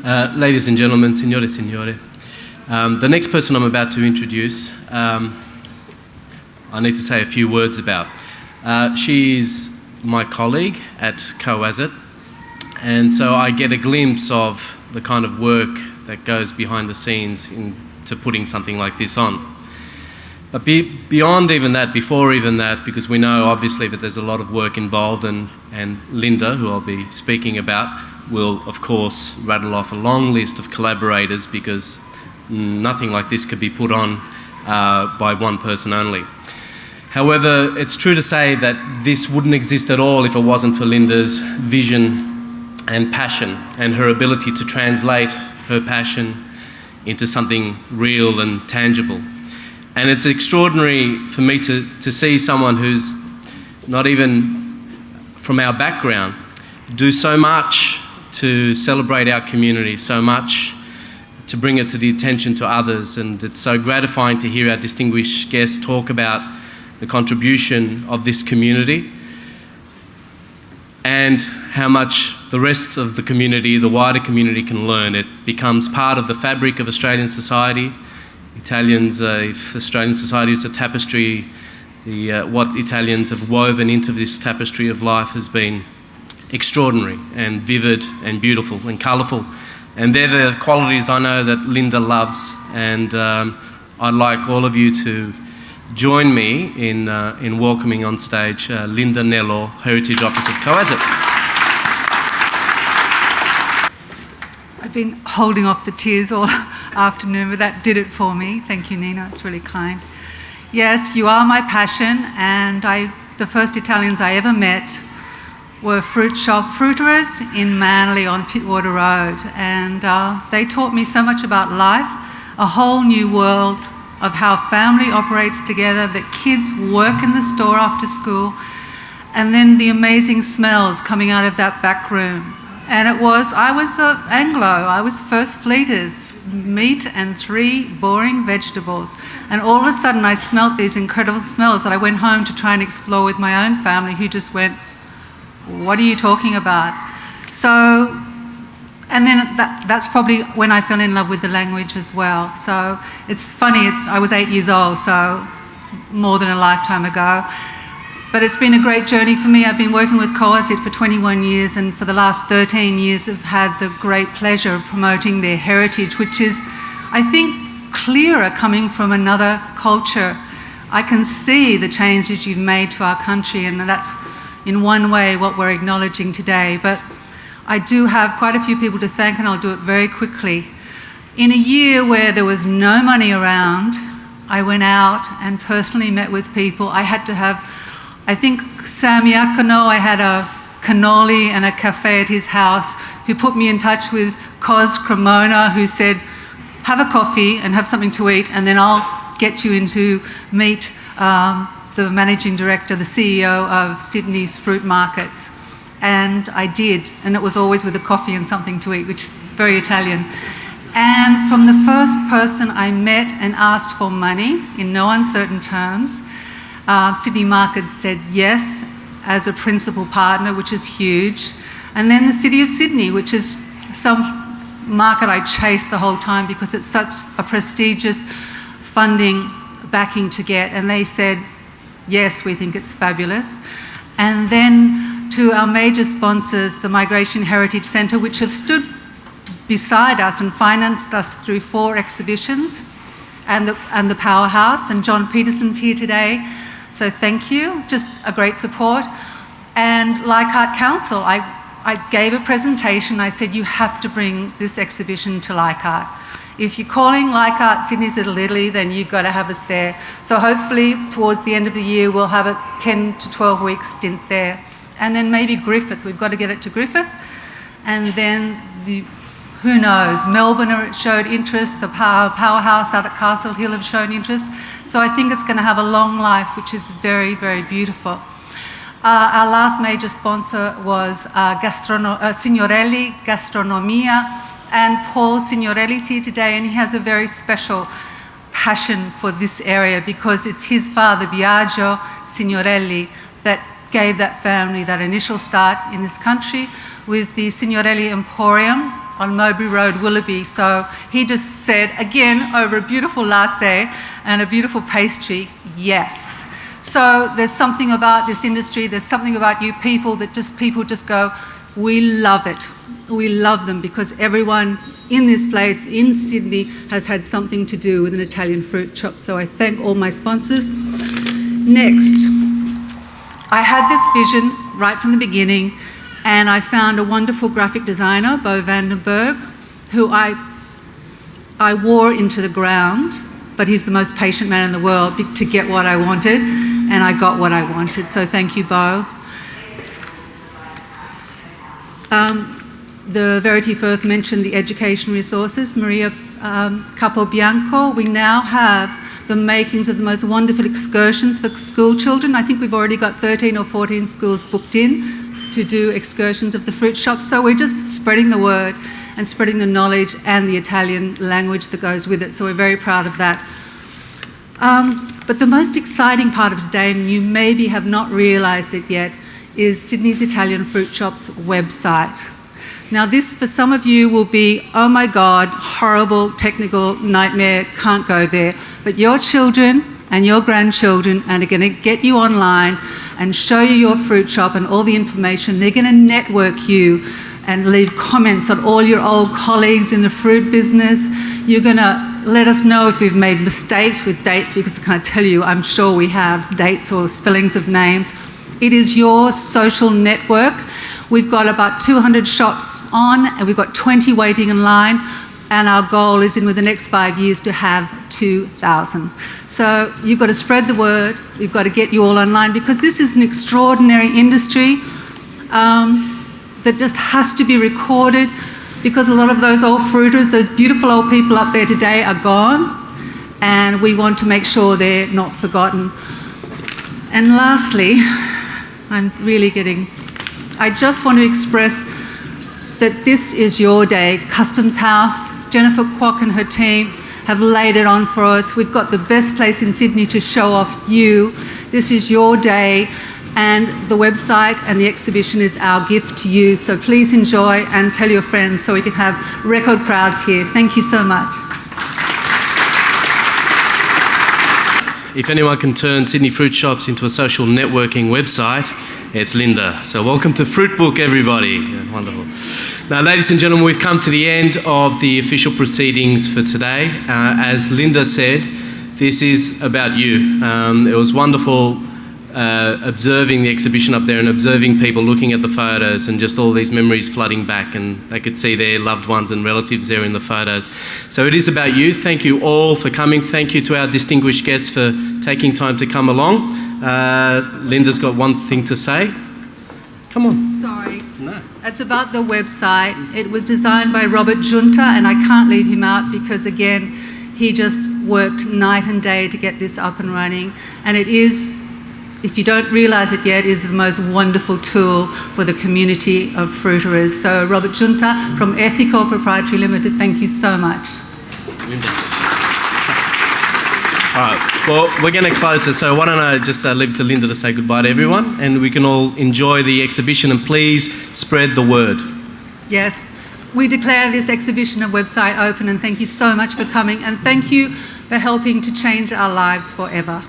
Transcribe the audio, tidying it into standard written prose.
Ladies and gentlemen, signore, signore. The next person I'm about to introduce, I need to say a few words about. She's my colleague at Co.As.It, and so I get a glimpse of the kind of work that goes behind the scenes into putting something like this on. But beyond even that, before even that, because we know obviously that there's a lot of work involved, and Linda, who I'll be speaking about, will of course rattle off a long list of collaborators, because nothing like this could be put on by one person only. However, it's true to say that this wouldn't exist at all if it wasn't for Linda's vision and passion, and her ability to translate her passion into something real and tangible. And it's extraordinary for me to see someone who's not even from our background do so much to celebrate our community, so much to bring it to the attention to others. And it's so gratifying to hear our distinguished guests talk about the contribution of this community and how much the rest of the community, the wider community, can learn. It becomes part of the fabric of Australian society. Italians, if Australian society is a tapestry, what Italians have woven into this tapestry of life has been extraordinary and vivid and beautiful and colourful. And they're the qualities I know that Linda loves, and I'd like all of you to join me in welcoming on stage Linda Nellor, Heritage Officer of Co.As.It. I've been holding off the tears all afternoon, but that did it for me. Thank you, Nina, it's really kind. Yes, you are my passion, and the first Italians I ever met were fruiterers in Manly on Pittwater Road, and they taught me so much about life, a whole new world of how family operates together, that kids work in the store after school, and then the amazing smells coming out of that back room. And I was the Anglo, I was first fleeters, meat and 3 boring vegetables. And all of a sudden I smelt these incredible smells that I went home to try and explore with my own family, who just went, "What are you talking about?" So, and then that's probably when I fell in love with the language as well. So it's funny, I was 8 years old, so more than a lifetime ago. But it's been a great journey for me. I've been working with Co.As.It for 21 years, and for the last 13 years I've had the great pleasure of promoting their heritage, which is, I think, clearer coming from another culture. I can see the changes you've made to our country, and that's in one way what we're acknowledging today. But I do have quite a few people to thank, and I'll do it very quickly. In a year where there was no money around, I went out and personally met with people. I had to have, I think Sam Iacono, I had a cannoli and a cafe at his house, who put me in touch with Cos Cremona, who said, have a coffee and have something to eat, and then I'll get you in to meet the managing director, the CEO of Sydney's fruit markets. And I did, and it was always with a coffee and something to eat, which is very Italian. And from the first person I met and asked for money in no uncertain terms, Sydney Markets said yes as a principal partner, which is huge. And then the City of Sydney, which is some market I chased the whole time because it's such a prestigious funding backing to get. And they said, yes, we think it's fabulous. And then to our major sponsors, the Migration Heritage Centre, which have stood beside us and financed us through 4 exhibitions, and the Powerhouse, and John Peterson's here today. So thank you, just a great support. And Leichhardt Council, I gave a presentation. I said, you have to bring this exhibition to Leichhardt. If you're calling Leichhardt Sydney's Little Italy, then you've got to have us there. So hopefully towards the end of the year, we'll have a 10 to 12 week stint there. And then maybe Griffith, we've got to get it to Griffith. And then who knows, Melbourne showed interest, the Powerhouse out at Castle Hill have shown interest. So I think it's going to have a long life, which is very, very beautiful. Our last major sponsor was Signorelli Gastronomia, and Paul Signorelli's here today, and he has a very special passion for this area because it's his father, Biagio Signorelli, that gave that family that initial start in this country with the Signorelli Emporium on Mowbray Road, Willoughby. So he just said, again, over a beautiful latte and a beautiful pastry, yes. So there's something about this industry, there's something about you people that people just go, we love it. We love them because everyone in this place in Sydney has had something to do with an Italian fruit shop. So I thank all my sponsors. Next, I had this vision right from the beginning, and I found a wonderful graphic designer, Bo Vandenberg, who I wore into the ground, but he's the most patient man in the world to get what I wanted, and I got what I wanted. So thank you, Bo. The Verity Firth mentioned the education resources. Maria Capobianco, we now have the makings of the most wonderful excursions for school children. I think we've already got 13 or 14 schools booked in to do excursions of the fruit shop. So we're just spreading the word and spreading the knowledge and the Italian language that goes with it. So we're very proud of that. But the most exciting part of today, and you maybe have not realised it yet, is Sydney's Italian Fruit Shop's website. Now this, for some of you, will be, oh my God, horrible technical nightmare, can't go there. But your children and your grandchildren are going to get you online and show you your fruit shop and all the information. They're going to network you and leave comments on all your old colleagues in the fruit business. You're going to let us know if we've made mistakes with dates, because I can't tell you, I'm sure we have dates or spellings of names. It is your social network. We've got about 200 shops on, and we've got 20 waiting in line, and our goal is within the next 5 years to have 2,000. So you've got to spread the word, we've got to get you all online, because this is an extraordinary industry that just has to be recorded, because a lot of those old fruiters, those beautiful old people up there today are gone, and we want to make sure they're not forgotten. And lastly, I just want to express that this is your day. Customs House, Jennifer Kwok and her team have laid it on for us. We've got the best place in Sydney to show off you. This is your day, and the website and the exhibition is our gift to you. So please enjoy and tell your friends so we can have record crowds here. Thank you so much. If anyone can turn Sydney Fruit Shops into a social networking website, it's Linda. So welcome to Fruit Book, everybody. Yeah, wonderful. Now, ladies and gentlemen, we've come to the end of the official proceedings for today. As Linda said, this is about you. It was wonderful observing the exhibition up there and observing people looking at the photos and just all these memories flooding back, and they could see their loved ones and relatives there in the photos. So it is about you. Thank you all for coming. Thank you to our distinguished guests for taking time to come along. Linda's got one thing to say. Come on. Sorry. No. It's about the website. It was designed by Robert Junta, and I can't leave him out because, again, he just worked night and day to get this up and running. And it is, if you don't realise it yet, is the most wonderful tool for the community of fruiterers. So Robert Junta from Ethical Proprietary Limited, thank you so much. All right, well, we're going to close it, so why don't I just leave it to Linda to say goodbye to everyone, and we can all enjoy the exhibition, and please spread the word. Yes, we declare this exhibition and website open, and thank you so much for coming, and thank you for helping to change our lives forever.